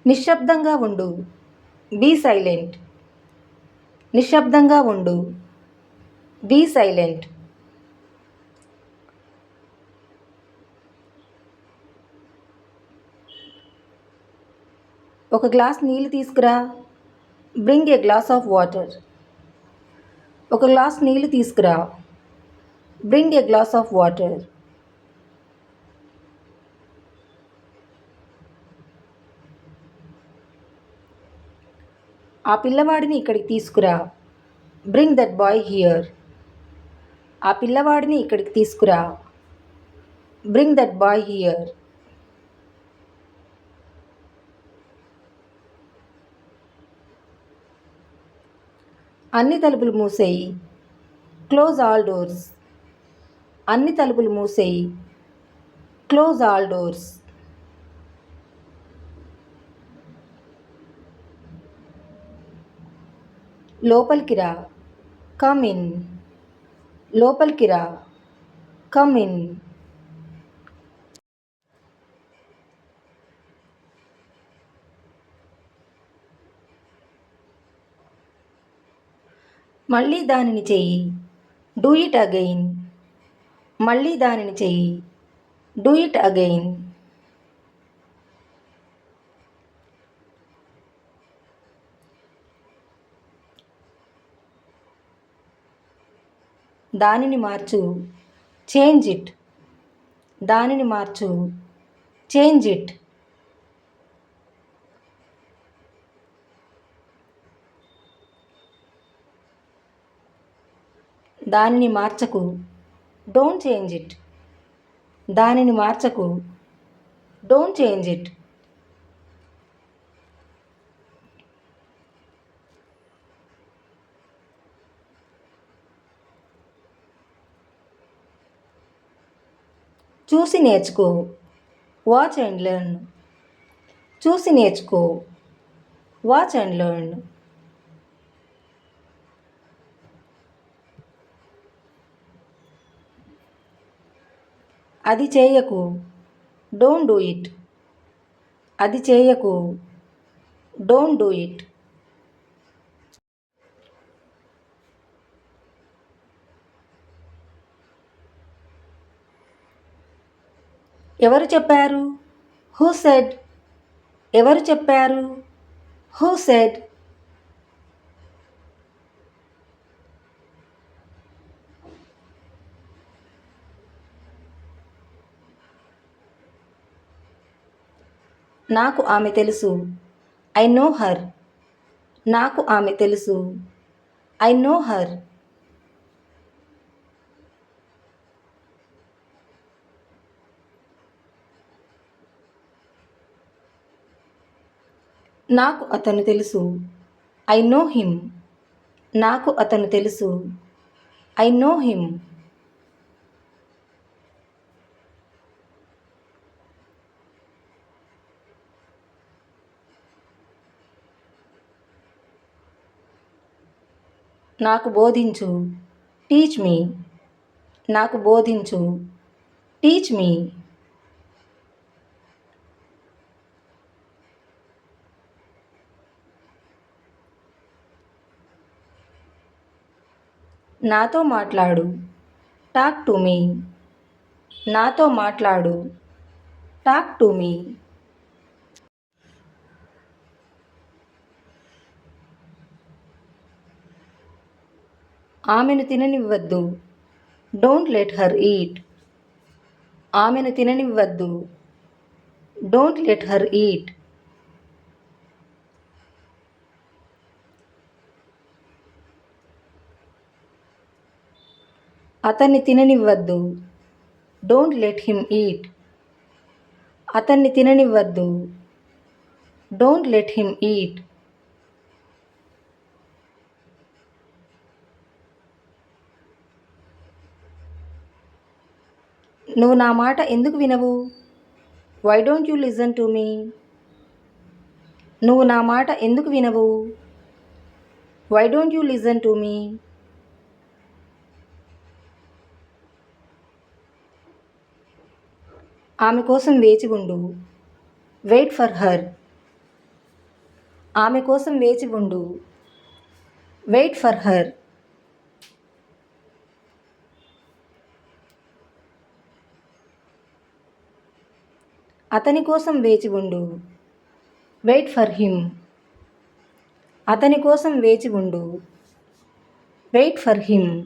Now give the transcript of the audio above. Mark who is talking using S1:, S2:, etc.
S1: నిశ్శబ్దంగా ఉండు. Be silent. నిశ్శబ్దంగా ఉండు. Be silent. ఒక గ్లాస్ నీళ్ళు తీసుకురా. Bring a glass of water. ఒక గ్లాస్ నీళ్ళు తీసుకురా. Bring a glass of water. ఆ పిల్లవాడిని ఇక్కడికి తీసుకురా. Bring that boy here. ఆ పిల్లవాడిని ఇక్కడికి తీసుకురా. Bring that boy here. అన్ని తలుపులు మూసేయి. Close all doors. అన్ని తలుపులు మూసేయి. Close all doors. లోపలికి రా. Come in. లోపలికి రా. Come in. మళ్ళీ దానిని చెయ్యి. Do it again. మళ్ళీ దానిని చెయ్యి. Do it again. దానిని మార్చు. Change it. దానిని మార్చు. Change it. దానిని మార్చకు. Don't change it. దానిని మార్చకు. Don't change it. చూసి నేర్చుకో. Watch and learn. చూసి నేర్చుకో. Watch and learn. అది చేయకు. Don't do it. అది చేయకు. Don't do it. ఎవరు చెప్పారు? Who said? ఎవరు చెప్పారు? Who said? నాకు ఆమె తెలుసు. I know her. నాకు ఆమె తెలుసు. I know her. నాకు అతను తెలుసు. I know him. నాకు అతను తెలుసు. I know him. నాకు బోధించు. Teach me. నాకు బోధించు. Teach me. నాతో మాట్లాడు. Talk to me. నాతో మాట్లాడు. Talk to me. ఆమెను తిననివ్వద్దు. Don't let her eat. ఆమెను తిననివ్వద్దు. Don't let her eat. అతన్ని తిననివ్వద్దు. Don't let him eat. అతన్ని తిననివ్వద్దు. Don't let him eat. నువ్వు నా మాట ఎందుకు వినవు? Why don't you listen to me? నువ్వు నా మాట ఎందుకు వినవు? Why don't you listen to me? ఆమె కోసం వేచి ఉండు. Wait for her. ఆమె కోసం వేచి ఉండు. Wait for her. అతని కోసం వేచి ఉండు. Wait for him. అతని కోసం వేచి ఉండు. Wait for him.